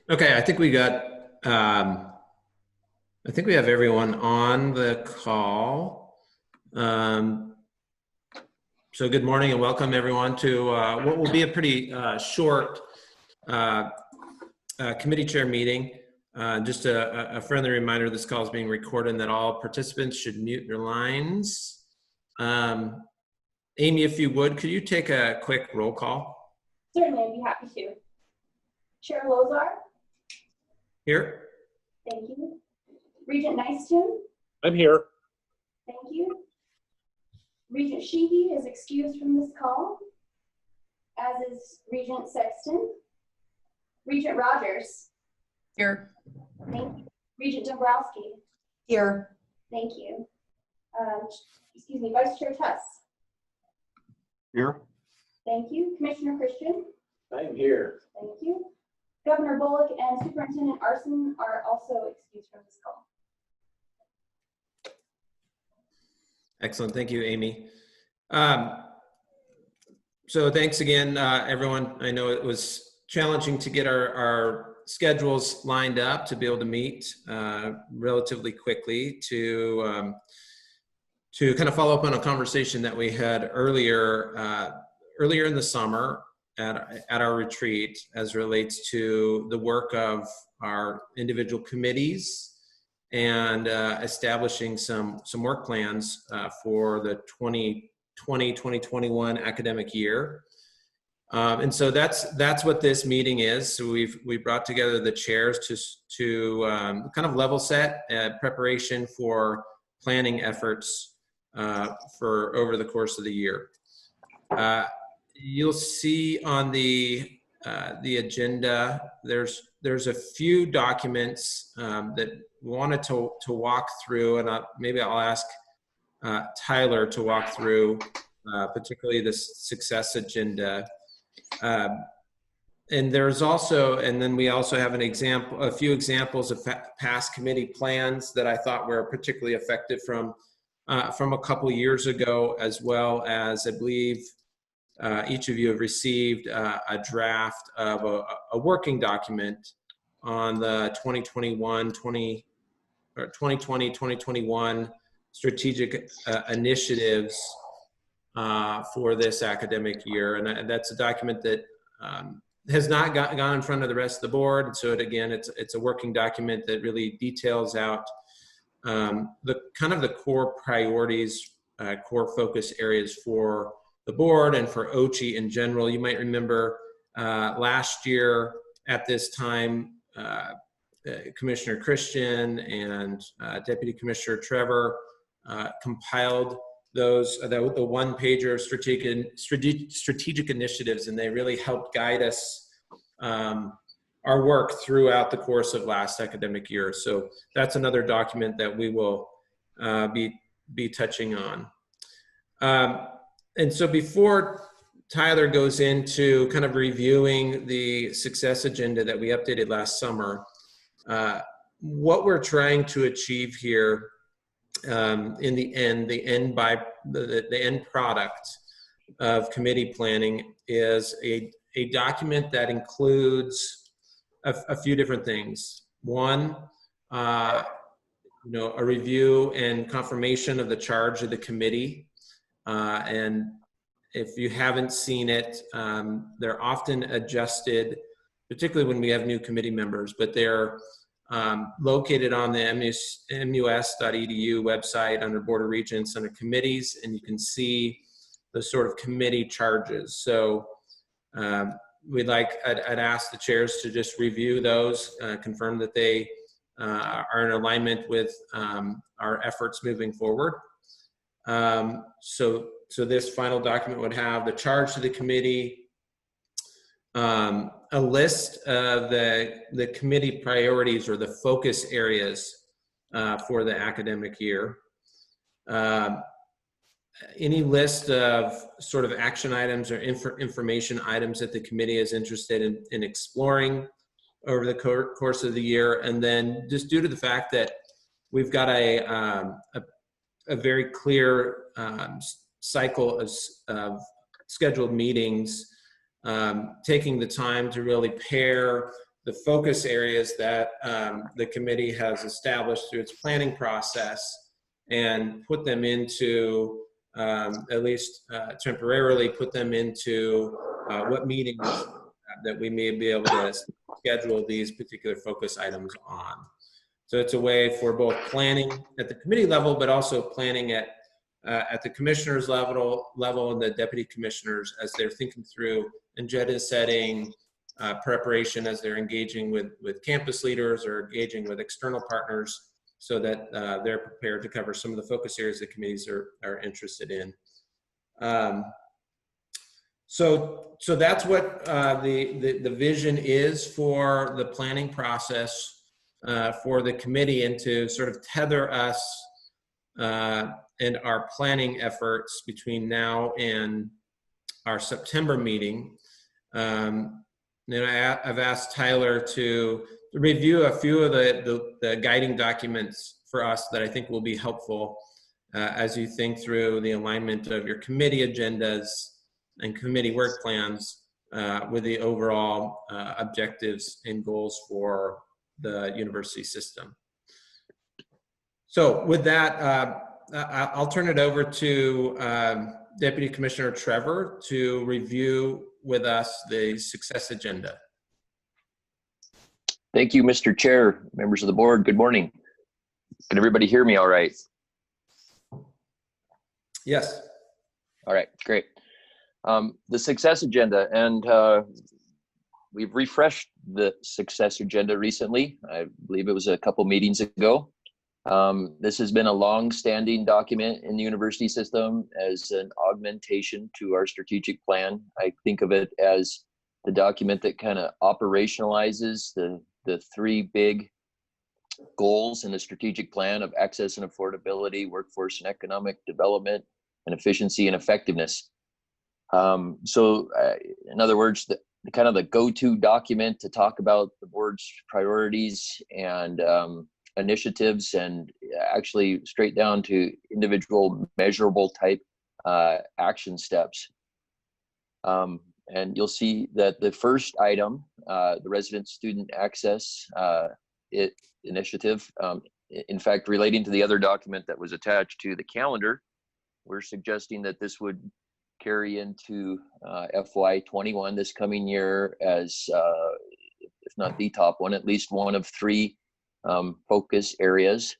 Okay, I think we got, I think we have everyone on the call. So good morning and welcome everyone to what will be a pretty short committee chair meeting. Just a friendly reminder, this call is being recorded and that all participants should mute their lines. Amy, if you would, could you take a quick roll call? Certainly, I'd be happy to. Chair Lozar? Here. Thank you. Regent Nystuen? I'm here. Thank you. Regent Sheehy is excused from this call, as is Regent Sexton. Regent Rogers? Here. Thank you. Regent Dombrowski? Here. Thank you. Excuse me, Vice Chair Tuss? Here. Thank you. Commissioner Christian? I'm here. Thank you. Governor Bullock and Superintendent Arson are also excused from this call. Excellent. Thank you, Amy. So thanks again, everyone. I know it was challenging to get our schedules lined up to be able to meet relatively quickly to kind of follow up on a conversation that we had earlier in the summer at our retreat as relates to the work of our individual committees and establishing some work plans for the 2020-2021 academic year. And so that's what this meeting is. So we brought together the chairs to kind of level set preparation for planning efforts for over the course of the year. You'll see on the agenda, there's a few documents that we wanted to walk through, and maybe I'll ask Tyler to walk through, particularly the success agenda. And there's also, and then we also have a few examples of past committee plans that I thought were particularly effective from a couple years ago, as well as I believe each of you have received a draft of a working document on the 2020-2021 strategic initiatives for this academic year. And that's a document that has not gone in front of the rest of the board. And so it's a working document that really details out the kind of the core priorities, core focus areas for the board and for OCHE in general. You might remember last year at this time, Commissioner Christian and Deputy Commissioner Trevor compiled the one-pager strategic initiatives, and they really helped guide us our work throughout the course of last academic year. So that's another document that we will be touching on. And so before Tyler goes into kind of reviewing the success agenda that we updated last summer, what we're trying to achieve here in the end product of committee planning is a document that includes a few different things. One, a review and confirmation of the charge of the committee. And if you haven't seen it, they're often adjusted, particularly when we have new committee members, but they're located on the mus.edu website under Board of Regents under committees, and you can see the sort of committee charges. So I'd ask the chairs to just review those, confirm that they are in alignment with our efforts moving forward. So this final document would have the charge to the committee, a list of the committee priorities or the focus areas for the academic year, any list of sort of action items or information items that the committee is interested in exploring over the course of the year, and then just due to the fact that we've got a very clear cycle of scheduled meetings, taking the time to really pair the focus areas that the committee has established through its planning process and put them into, at least temporarily, put them into what meetings that we may be able to schedule these particular focus items on. So it's a way for both planning at the committee level, but also planning at the commissioners level and the deputy commissioners as they're thinking through agenda setting, preparation as they're engaging with campus leaders or engaging with external partners, so that they're prepared to cover some of the focus areas the committees are interested in. So that's what the vision is for the planning process for the committee, and to sort of tether us and our planning efforts between now and our September meeting. I've asked Tyler to review a few of the guiding documents for us that I think will be helpful as you think through the alignment of your committee agendas and committee work plans with the overall objectives and goals for the university system. So with that, I'll turn it over to Deputy Commissioner Trevor to review with us the success agenda. Thank you, Mr. Chair, members of the board. Good morning. Can everybody hear me all right? Yes. All right, great. The success agenda, and we've refreshed the success agenda recently. I believe it was a couple meetings ago. This has been a long-standing document in the university system as an augmentation to our strategic plan. I think of it as the document that kind of operationalizes the three big goals in the strategic plan of access and affordability, workforce and economic development, and efficiency and effectiveness. So in other words, the kind of the go-to document to talk about the board's priorities and initiatives, and actually straight down to individual measurable type action steps. And you'll see that the first item, the resident student access initiative, in fact, relating to the other document that was attached to the calendar, we're suggesting that this would carry into FY21 this coming year as, if not the top one, at least one of three focus areas.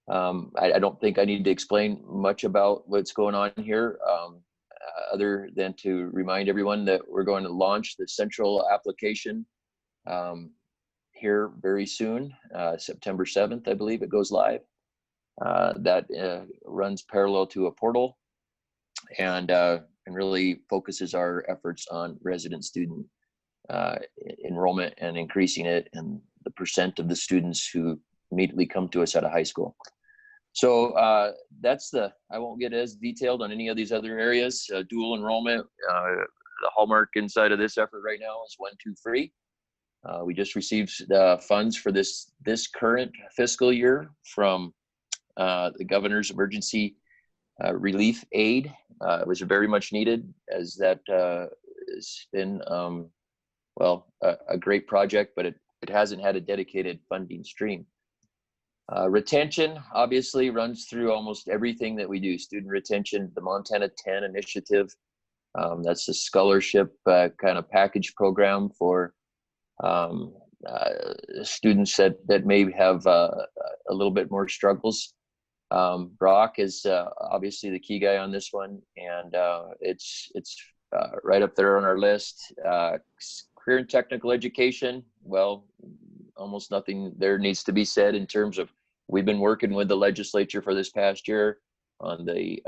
I don't think I need to explain much about what's going on here, other than to remind everyone that we're going to launch the central application here very soon, September 7th, I believe it goes live. That runs parallel to a portal, and really focuses our efforts on resident student enrollment and increasing it, and the percent of the students who immediately come to us out of high school. So that's I won't get as detailed on any of these other areas. Dual enrollment, the hallmark inside of this effort right now is 1, 2, 3. We just received funds for this current fiscal year from the governor's emergency relief aid. It was very much needed, as that has been, well, a great project, but it hasn't had a dedicated funding stream. Retention obviously runs through almost everything that we do. Student retention, the Montana 10 initiative, that's a scholarship kind of package program for students that may have a little bit more struggles. Brock is obviously the key guy on this one, and it's right up there on our list. Career and technical education, well, almost nothing there needs to be said in terms of, we've been working with the legislature for this past year on the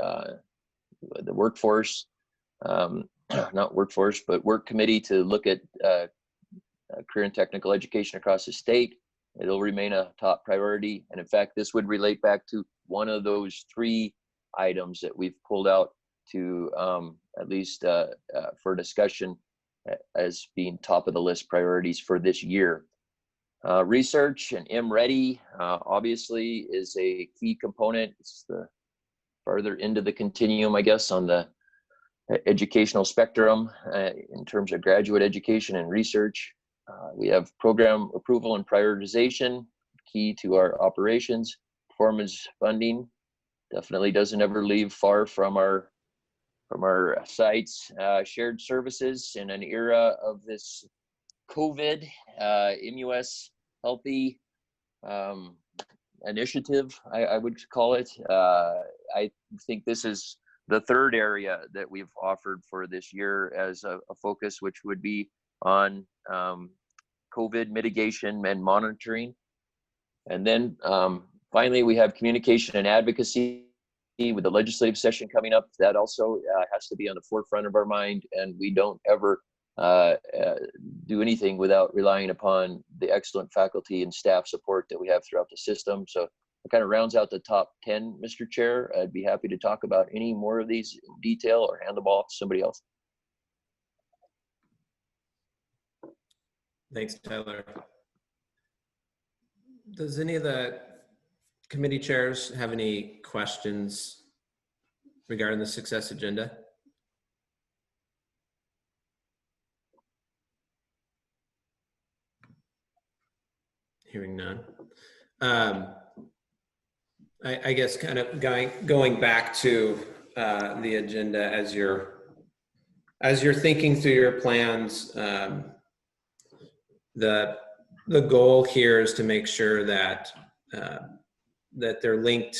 workforce, not workforce, but work committee to look at career and technical education across the state. It'll remain a top priority. And in fact, this would relate back to one of those three items that we've pulled out to at least for discussion as being top of the list priorities for this year. Research and MReady obviously is a key component. It's the farther into the continuum, I guess, on the educational spectrum in terms of graduate education and research. We have program approval and prioritization, key to our operations. Performance funding definitely doesn't ever leave far from our sites. Shared services in an era of this COVID, MUS Healthy initiative, I would call it. I think this is the third area that we've offered for this year as a focus, which would be on COVID mitigation and monitoring. And then finally, we have communication and advocacy with the legislative session coming up. That also has to be on the forefront of our mind, and we don't ever do anything without relying upon the excellent faculty and staff support that we have throughout the system. So it kind of rounds out the top 10, Mr. Chair. I'd be happy to talk about any more of these in detail or hand them off to somebody else. Thanks, Tyler. Does any of the committee chairs have any questions regarding the success agenda? Hearing none. I guess kind of going back to the agenda as you're thinking through your plans, the goal here is to make sure that that they're linked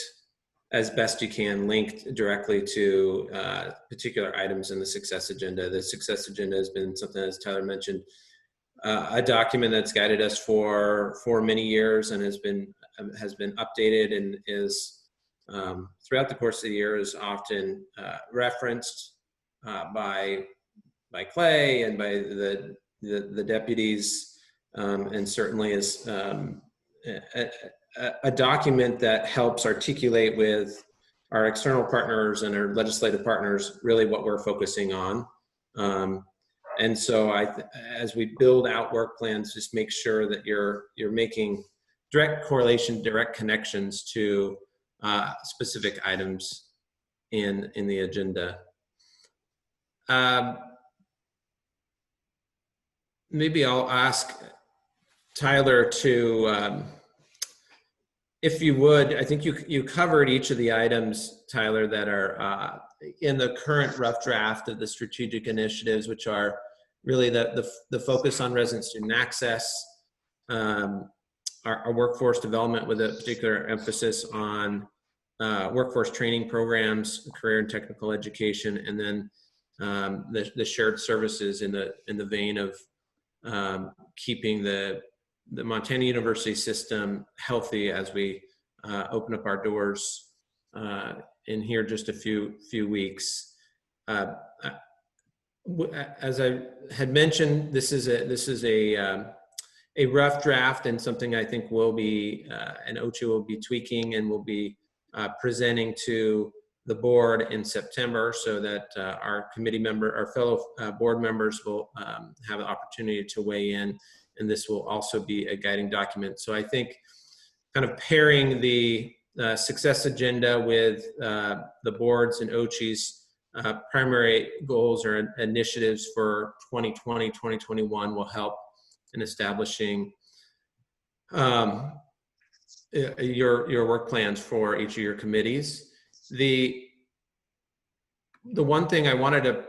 as best you can, linked directly to particular items in the success agenda. The success agenda has been something, as Tyler mentioned, a document that's guided us for many years and has been updated and is throughout the course of the year is often referenced by Clay and by the deputies, and certainly is a document that helps articulate with our external partners and our legislative partners really what we're focusing on. And so as we build out work plans, just make sure that you're making direct correlation, direct connections to specific items in the agenda. Maybe I'll ask Tyler to, if you would, I think you covered each of the items, Tyler, that are in the current rough draft of the strategic initiatives, which are really the focus on resident student access, our workforce development with a particular emphasis on workforce training programs, career and technical education, and then the shared services in the vein of keeping the Montana University system healthy as we open up our doors in here just a few weeks. As I had mentioned, this is a rough draft and something I think will be and OCHA will be tweaking and will be presenting to the board in September, so that our fellow board members will have an opportunity to weigh in, and this will also be a guiding document. So I think kind of pairing the success agenda with the board's and OCHA's primary goals or initiatives for 2020, 2021 will help in establishing your work plans for each of your committees. The one thing I wanted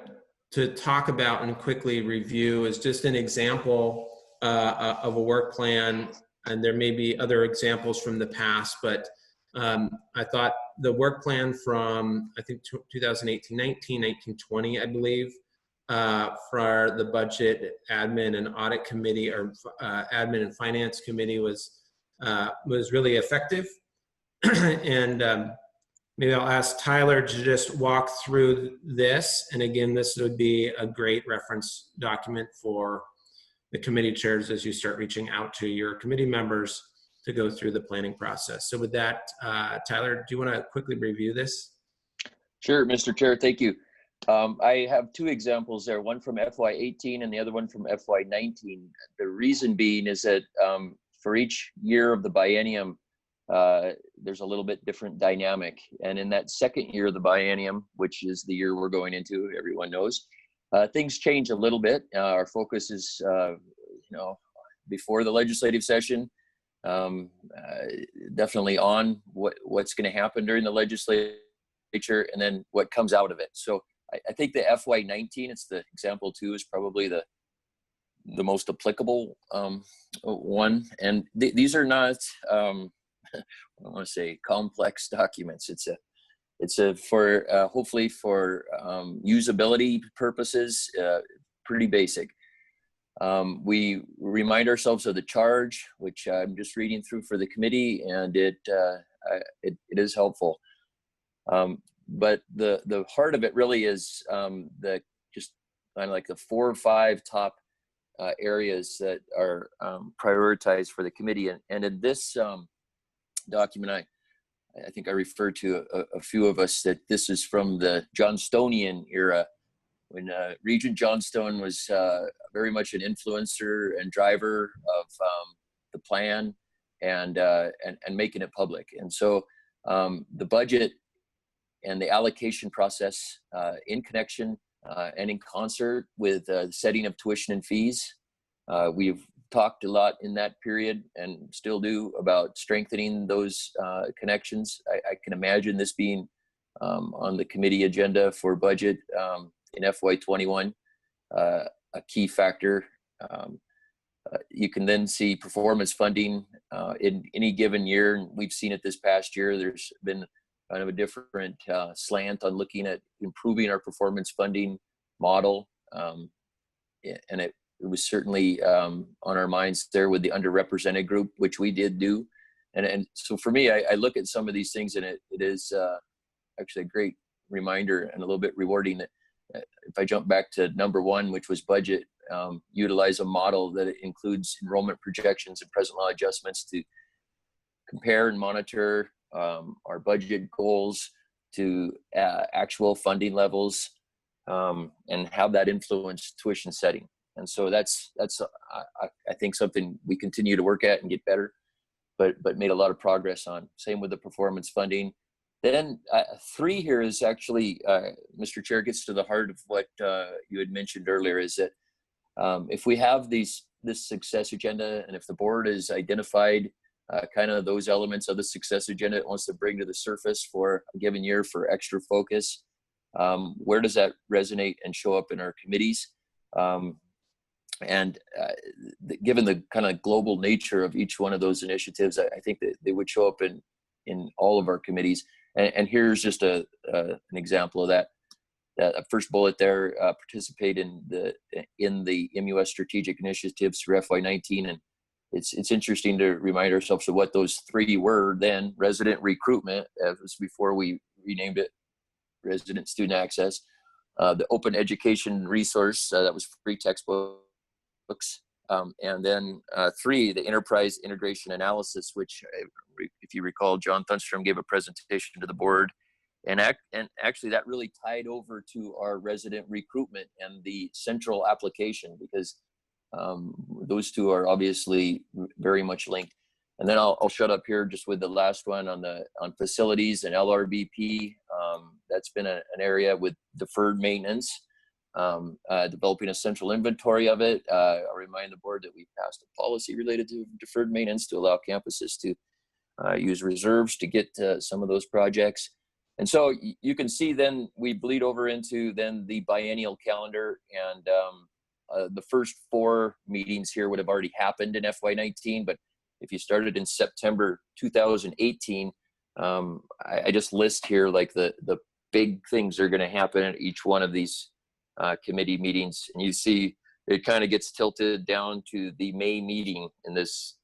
to talk about and quickly review is just an example of a work plan, and there may be other examples from the past, but I thought the work plan from, I think, 2018-19, 19-20, I believe, for the budget, admin, and audit committee, or admin and finance committee was really effective. And maybe I'll ask Tyler to just walk through this. And again, this would be a great reference document for the committee chairs as you start reaching out to your committee members to go through the planning process. So with that, Tyler, do you want to quickly review this? Sure, Mr. Chair, thank you. I have two examples there, one from FY18 and the other one from FY19. The reason being is that for each year of the biennium, there's a little bit different dynamic. And in that second year of the biennium, which is the year we're going into, everyone knows, things change a little bit. Our focus is, before the legislative session. Definitely on what's going to happen during the legislature and then what comes out of it. So I think the FY19, it's the example 2, is probably the most applicable one. And these are not, I don't want to say complex documents. It's a for hopefully for usability purposes, pretty basic. We remind ourselves of the charge, which I'm just reading through for the committee, and it is helpful. But the heart of it really is the just kind of like the 4 or 5 top areas that are prioritized for the committee. And in this document, I think I referred to a few of us that this is from the Johnstonian era, when Regent Johnstone was very much an influencer and driver of the plan and making it public. And so the budget and the allocation process in connection and in concert with the setting of tuition and fees. We've talked a lot in that period and still do about strengthening those connections. I can imagine this being on the committee agenda for budget in FY21, a key factor. You can then see performance funding in any given year. And we've seen it this past year. There's been kind of a different slant on looking at improving our performance funding model. And it was certainly on our minds there with the underrepresented group, which we did do. And so for me, I look at some of these things, and it is actually a great reminder and a little bit rewarding that if I jump back to number 1, which was budget, utilize a model that includes enrollment projections and present law adjustments to compare and monitor our budget goals to actual funding levels, and have that influence tuition setting. And so that's I think something we continue to work at and get better, but made a lot of progress on. Same with the performance funding. Then 3 here is actually, Mr. Chair, gets to the heart of what you had mentioned earlier, is that if we have this success agenda, and if the board has identified kind of those elements of the success agenda it wants to bring to the surface for a given year for extra focus, where does that resonate and show up in our committees? And given the kind of global nature of each one of those initiatives, I think that they would show up in all of our committees. And here's just an example of that. That first bullet there, participate in the MUS strategic initiatives for FY19. And it's interesting to remind ourselves of what those 3 were then. Resident recruitment, as was before we renamed it resident student access. The open education resource, that was free textbooks. And then 3, the enterprise integration analysis, which, if you recall, John Thunstrom gave a presentation to the board, and actually that really tied over to our resident recruitment and the central application, because those 2 are obviously very much linked. And then I'll shut up here just with the last one on facilities and LRBP. That's been an area with deferred maintenance. Developing a central inventory of it. I'll remind the board that we passed a policy related to deferred maintenance to allow campuses to use reserves to get some of those projects. And so you can see then we bleed over into then the biennial calendar, and the first 4 meetings here would have already happened in FY19, but if you started in September 2018, I just list here like the big things that are going to happen at each one of these committee meetings, and you see it kind of gets tilted down to the May meeting in this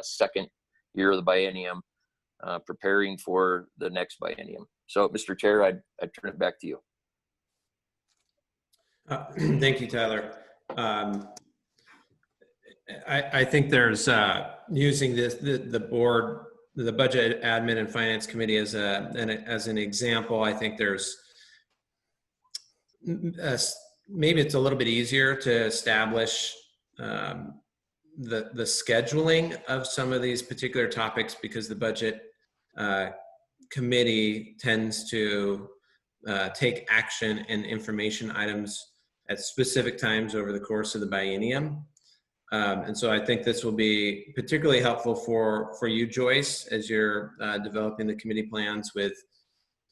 second year of the biennium, preparing for the next biennium. So, Mr. Chair, I'd turn it back to you. Thank you, Tyler. I think there's using the board, the budget, admin, and finance committee as an example. I think there's maybe it's a little bit easier to establish the scheduling of some of these particular topics, because the budget committee tends to take action and information items at specific times over the course of the biennium. And so I think this will be particularly helpful for you, Joyce, as you're developing the committee plans with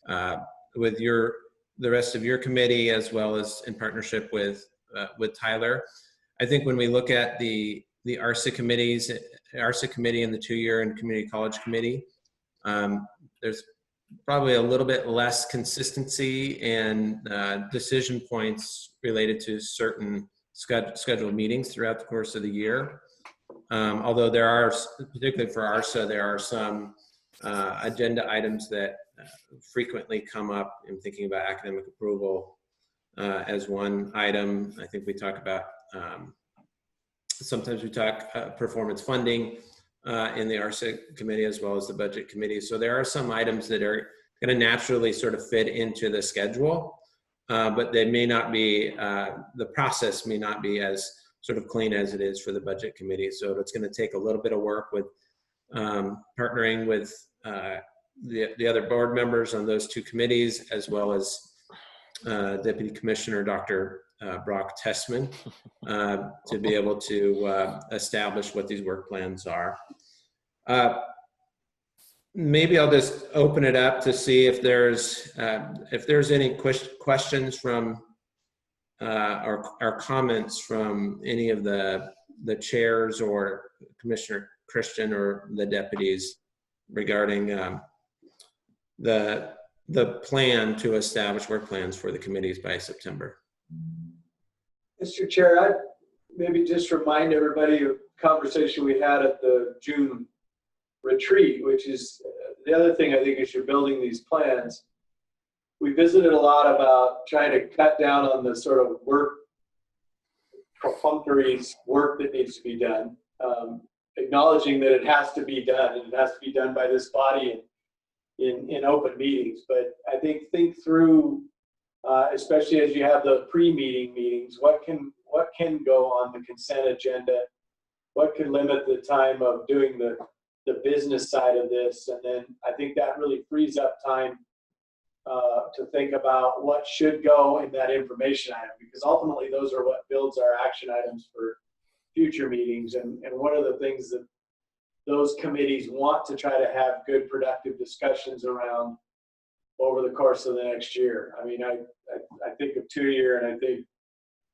the rest of your committee, as well as in partnership with Tyler. I think when we look at the ARSA committees, ARSA committee and the 2-year and community college committee, there's probably a little bit less consistency and decision points related to certain scheduled meetings throughout the course of the year. Although there are, particularly for ARSA, there are some agenda items that frequently come up in thinking about academic approval as one item. I think we talk about, sometimes we talk performance funding in the ARSA committee as well as the budget committee. So there are some items that are going to naturally sort of fit into the schedule, but they may not be, the process may not be as sort of clean as it is for the budget committee. So it's going to take a little bit of work with partnering with the other board members on those 2 committees, as well as Deputy Commissioner Dr. Brock Tessman, to be able to establish what these work plans are. Maybe I'll just open it up to see if there's any questions from or comments from any of the chairs or Commissioner Christian or the deputies regarding the plan to establish work plans for the committees by September. Mr. Chair, I'd maybe just remind everybody of the conversation we had at the June retreat, which is the other thing I think as you're building these plans. We visited a lot about trying to cut down on the sort of perfunctory work that needs to be done, acknowledging that it has to be done, and it has to be done by this body in open meetings. But I think through, especially as you have the pre-meeting meetings, what can go on the consent agenda, what can limit the time of doing the business side of this, and then I think that really frees up time to think about what should go in that information item, because ultimately those are what builds our action items for future meetings. And one of the things that those committees want to try to have good productive discussions around over the course of the next year. I mean, I think of 2-year, and I think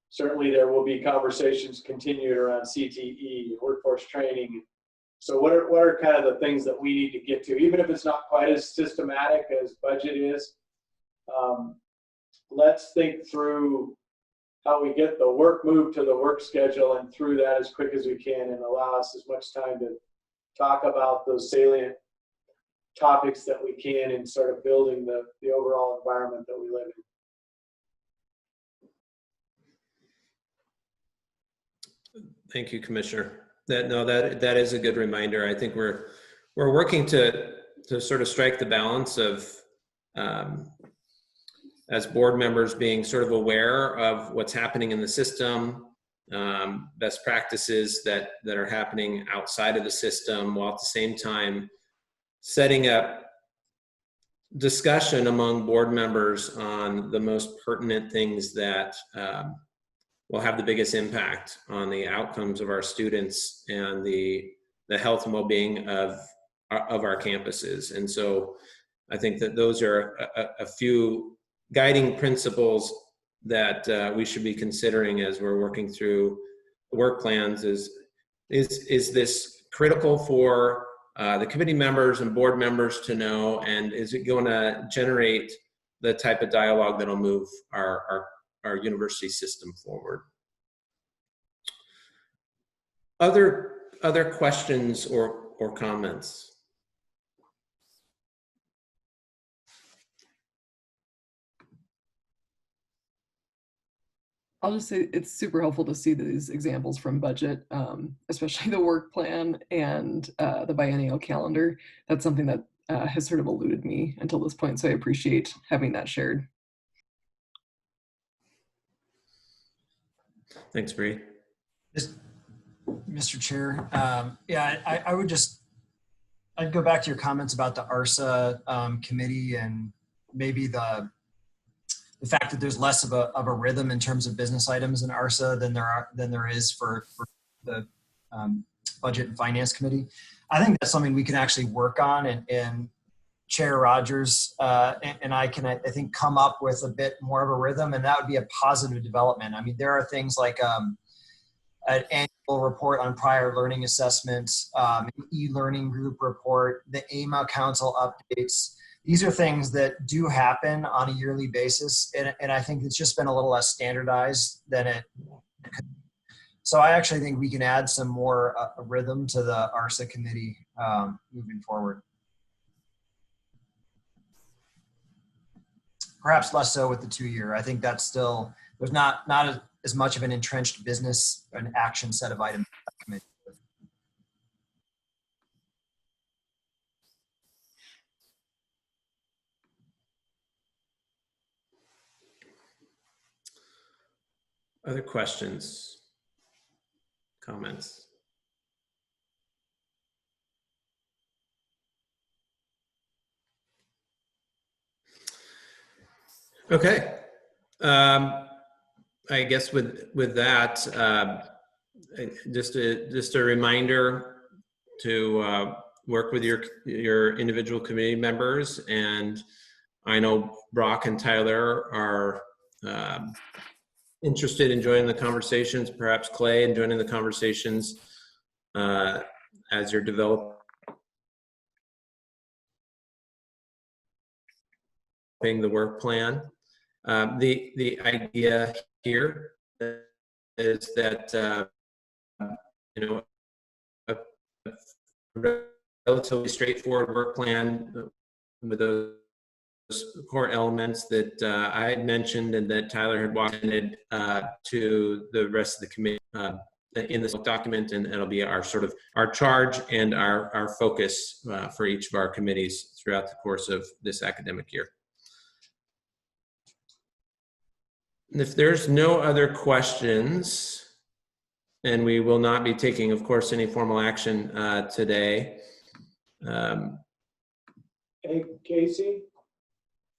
certainly there will be conversations continued around CTE, workforce training. So what are kind of the things that we need to get to, even if it's not quite as systematic as budget is? Let's think through how we get the work moved to the work schedule and through that as quick as we can, and allow us as much time to talk about those salient topics that we can in sort of building the overall environment that we live in. Thank you, Commissioner. That is a good reminder. I think we're working to sort of strike the balance of as board members being sort of aware of what's happening in the system, best practices that are happening outside of the system, while at the same time setting up discussion among board members on the most pertinent things that will have the biggest impact on the outcomes of our students and the health and well-being of our campuses. And so I think that those are a few guiding principles that we should be considering as we're working through work plans. Is this critical for the committee members and board members to know, and is it going to generate the type of dialogue that'll move our university system forward? Other questions or comments? I'll just say it's super helpful to see these examples from budget, especially the work plan and the biennial calendar. That's something that has sort of eluded me until this point, so I appreciate having that shared. Thanks, Bree. Mr. Chair, yeah, I'd go back to your comments about the ARSA committee, and maybe the fact that there's less of a rhythm in terms of business items in ARSA than there is for the Budget and Finance Committee. I think that's something we can actually work on, and Chair Rogers and I can, I think, come up with a bit more of a rhythm, and that would be a positive development. I mean, there are things like an annual report on prior learning assessments, e-learning group report, the AMA Council updates. These are things that do happen on a yearly basis, and I think it's just been a little less standardized than it could. So I actually think we can add some more rhythm to the ARSA committee moving forward. Perhaps less so with the 2-year. I think that's still, there's not as much of an entrenched business and action set of items. Other questions, comments? Okay. I guess with that, just a reminder to work with your individual committee members, and I know Brock and Tyler are interested in joining the conversations, perhaps Clay in joining the conversations as you're developing the work plan. The idea here is that you know, a relatively straightforward work plan with those core elements that I had mentioned and that Tyler had walked in to the rest of the committee in this document, and it'll be our sort of our charge and our focus for each of our committees throughout the course of this academic year. And if there's no other questions, and we will not be taking, of course, any formal action today. Hey, Casey,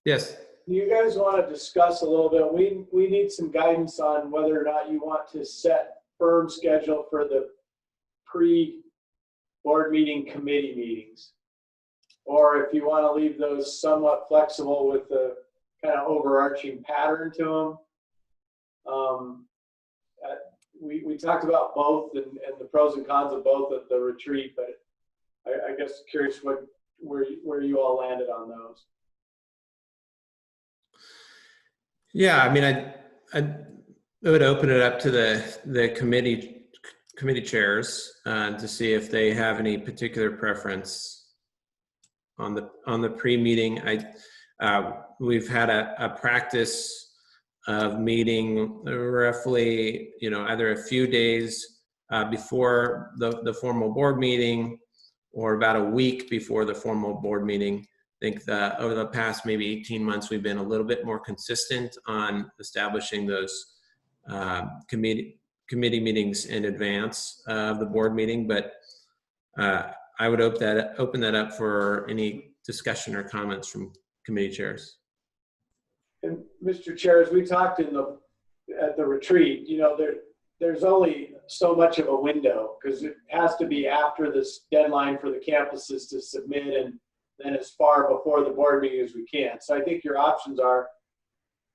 Yes. do you guys want to discuss a little bit? We need some guidance on whether or not you want to set firm schedule for the pre-board meeting committee meetings, or if you want to leave those somewhat flexible with the kind of overarching pattern to them. We talked about both and the pros and cons of both at the retreat, but I guess curious where you all landed on those. Yeah, I mean, I would open it up to the committee chairs to see if they have any particular preference on the pre-meeting. We've had a practice of meeting roughly, either a few days before the formal board meeting or about a week before the formal board meeting. I think that over the past maybe 18 months, we've been a little bit more consistent on establishing those committee meetings in advance of the board meeting, but I would open that up for any discussion or comments from committee chairs. And Mr. Chair, as we talked at the retreat, there's only so much of a window because it has to be after this deadline for the campuses to submit and then as far before the board meeting as we can. So I think your options are,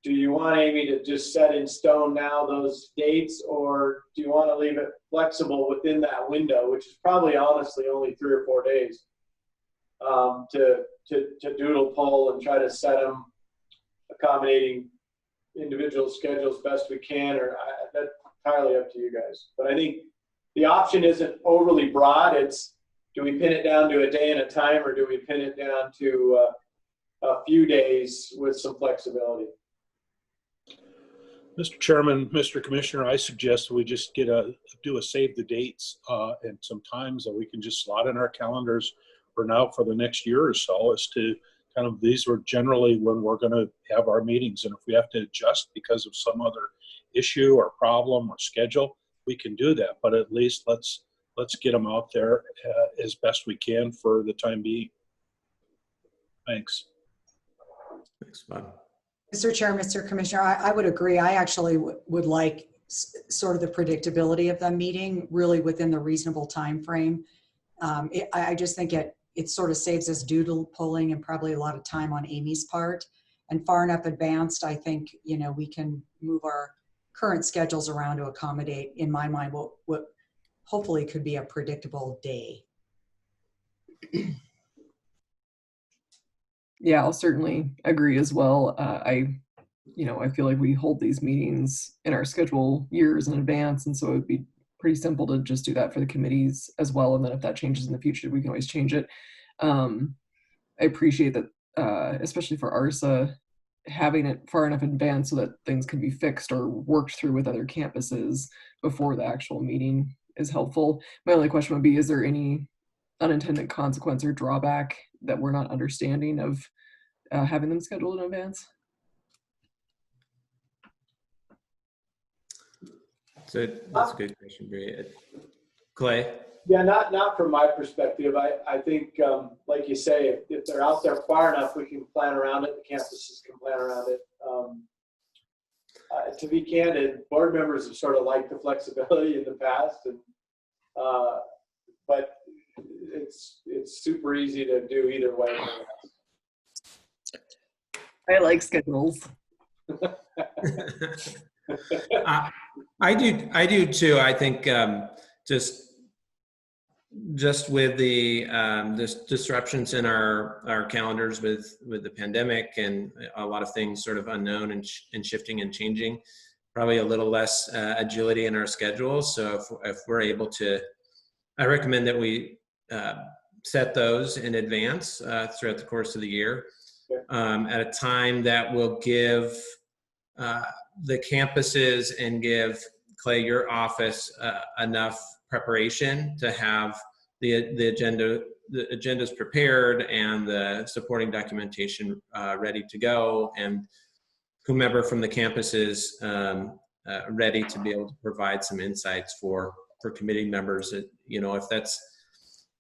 do you want Amy to just set in stone now those dates, or do you want to leave it flexible within that window, which is probably honestly only 3 or 4 days, to doodle poll and try to set them accommodating individual schedules best we can, or that's entirely up to you guys. But I think the option isn't overly broad. It's, do we pin it down to a day and a time, or do we pin it down to a few days with some flexibility? Mr. Chairman, Mr. Commissioner, I suggest we just do a save the dates and some times that we can just slot in our calendars for now for the next year or so, as to kind of, these are generally when we're going to have our meetings. And if we have to adjust because of some other issue or problem or schedule, we can do that. But at least let's get them out there as best we can for the time being. Thanks. Thanks, Bob. Mr. Chair, Mr. Commissioner, I would agree. I actually would like sort of the predictability of the meeting really within the reasonable time frame. I just think it sort of saves us doodle pulling and probably a lot of time on Amy's part. And far enough advanced, I think, we can move our current schedules around to accommodate, in my mind, what hopefully could be a predictable day. Yeah, I'll certainly agree as well. I feel like we hold these meetings in our schedule years in advance, and so it would be pretty simple to just do that for the committees as well. And then if that changes in the future, we can always change it. I appreciate that, especially for ARSA, having it far enough in advance so that things can be fixed or worked through with other campuses before the actual meeting is helpful. My only question would be, is there any unintended consequence or drawback that we're not understanding of having them scheduled in advance? So that's a good question, Bree. Clay? Yeah, not from my perspective. I think, like you say, if they're out there far enough, we can plan around it. The campuses can plan around it. To be candid, board members have sort of liked the flexibility in the past, and but it's super easy to do either way. I like schedules. I do too. I think just with the disruptions in our calendars with the pandemic and a lot of things sort of unknown and shifting and changing, probably a little less agility in our schedules. So if we're able to, I recommend that we set those in advance throughout the course of the year at a time that will give the campuses and give Clay, your office, enough preparation to have the agendas prepared and the supporting documentation ready to go, and whomever from the campuses ready to be able to provide some insights for committee members.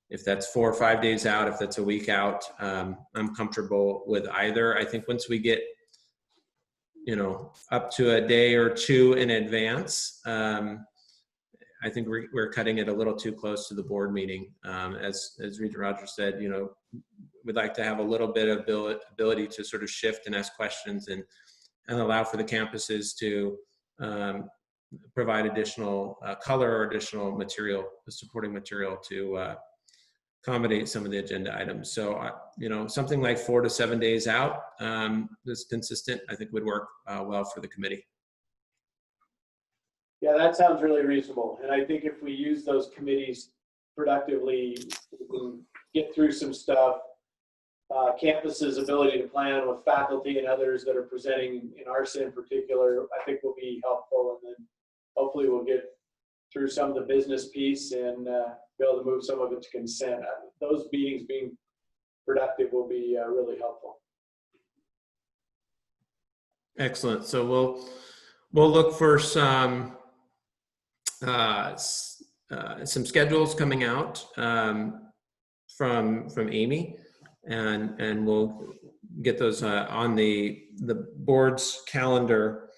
If that's 4 or 5 days out, if that's a week out, I'm comfortable with either. I think once we get up to a day or two in advance, I think we're cutting it a little too close to the board meeting. As Regent Rogers said, we'd like to have a little bit of ability to sort of shift and ask questions and allow for the campuses to provide additional color or additional material, supporting material to accommodate some of the agenda items. So, something like 4 to 7 days out that's consistent, I think would work well for the committee. Yeah, that sounds really reasonable. And I think if we use those committees productively, we can get through some stuff. Campus's ability to plan with faculty and others that are presenting in ARSA in particular, I think will be helpful. And then hopefully we'll get through some of the business piece and be able to move some of it to consent. Those meetings being productive will be really helpful. Excellent. So we'll look for some schedules coming out from Amy, and we'll get those on the board's calendar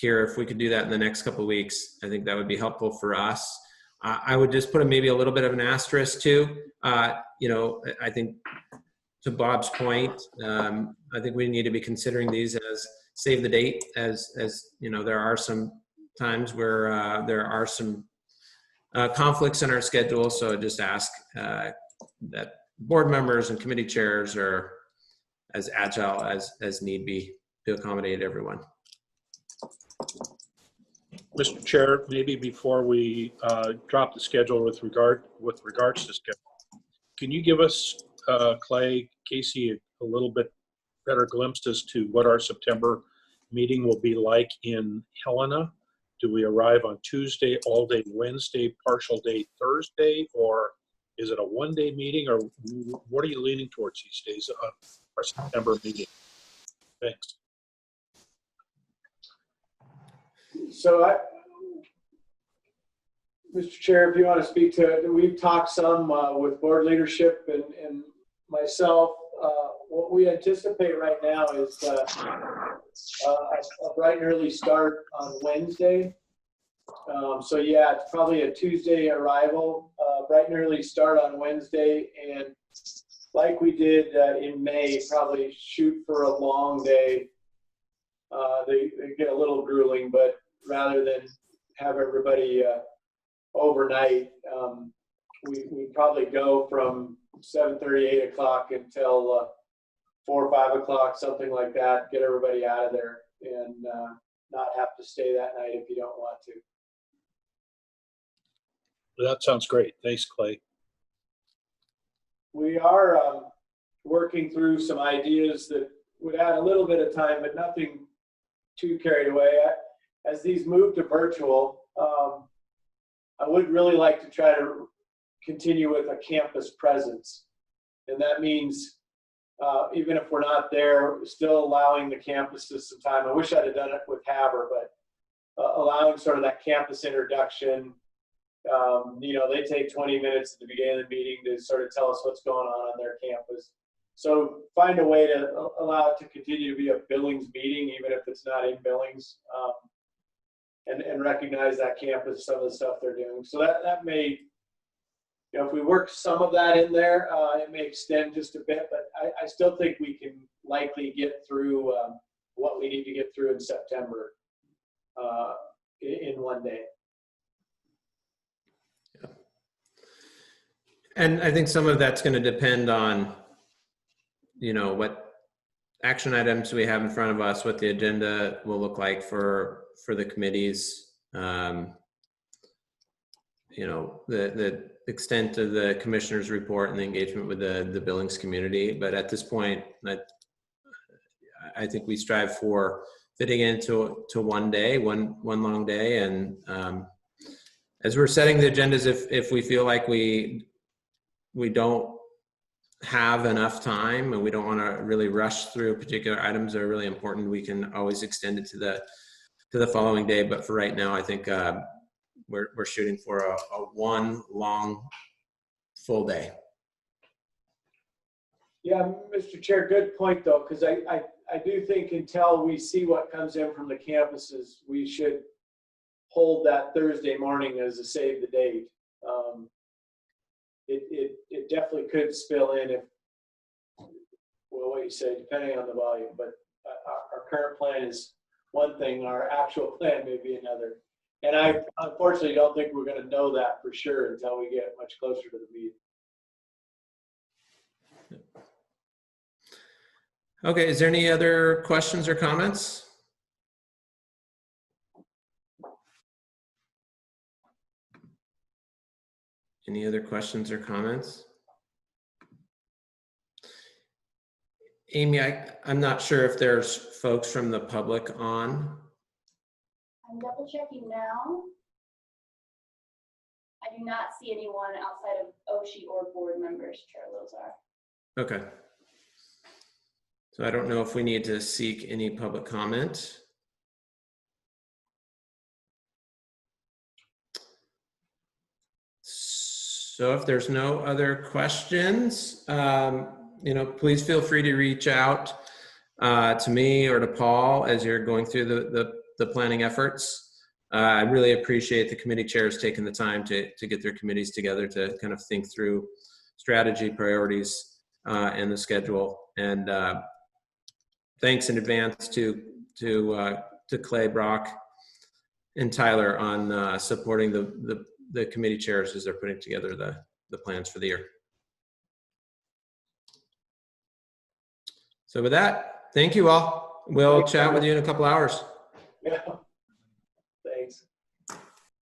here. If we could do that in the next couple of weeks, I think that would be helpful for us. I would just put maybe a little bit of an asterisk too. I think to Bob's point, I think we need to be considering these as save the date, as there are some times where there are some conflicts in our schedule. So just ask that board members and committee chairs are as agile as need be to accommodate everyone. Mr. Chair, maybe before we drop the schedule with regards to schedule, can you give us, Clay, Casey, a little bit better glimpse as to what our September meeting will be like in Helena? Do we arrive on Tuesday, all day Wednesday, partial day Thursday, or is it a one-day meeting, or what are you leaning towards these days on our September meeting? Thanks. So Mr. Chair, if you want to speak to it, we've talked some with board leadership and myself. What we anticipate right now is a bright and early start on Wednesday, So yeah, it's probably a Tuesday arrival, bright and early start on Wednesday, and like we did in May, probably shoot for a long day. They get a little grueling, but rather than have everybody overnight, we probably go from 7:30, 8 o'clock until 4 or 5 o'clock, something like that. Get everybody out of there and not have to stay that night if you don't want to. That sounds great. Thanks, Clay. We are working through some ideas that would add a little bit of time, but nothing too carried away. As these move to virtual, I would really like to try to continue with a campus presence. And that means even if we're not there, still allowing the campuses some time. I wish I'd have done it with Haber, but allowing sort of that campus introduction. They take 20 minutes at the beginning of the meeting to sort of tell us what's going on their campus. So find a way to allow it to continue to be a Billings meeting, even if it's not in Billings, and recognize that campus, some of the stuff they're doing. So that may, if we work some of that in there, it may extend just a bit, but I still think we can likely get through what we need to get through in September in one day. And I think some of that's going to depend on, what action items we have in front of us, what the agenda will look like for the committees, the extent of the commissioner's report and the engagement with the Billings community. But at this point, I think we strive for fitting into one day, one long day. And as we're setting the agendas, if we feel like we don't have enough time and we don't want to really rush through particular items that are really important, we can always extend it to the following day. But for right now, I think we're shooting for a one long full day. Yeah, Mr. Chair, good point though, because I do think until we see what comes in from the campuses, we should hold that Thursday morning as a save the date. It definitely could spill in if, well, what you say, depending on the volume, but our current plan is one thing, our actual plan may be another. And I unfortunately don't think we're going to know that for sure until we get much closer to the meeting. Okay, is there any other questions or comments? Any other questions or comments? Amy, I'm not sure if there's folks from the public on. I'm double checking now. I do not see anyone outside of OSHI or board members, Chair Lozar. Okay. So I don't know if we need to seek any public comment. So if there's no other questions, please feel free to reach out to me or to Paul as you're going through the planning efforts. I really appreciate the committee chairs taking the time to get their committees together to kind of think through strategy, priorities, and the schedule. And thanks in advance to Clay, Brock, and Tyler on supporting the committee chairs as they're putting together the plans for the year. So with that, thank you all. We'll chat with you in a couple hours.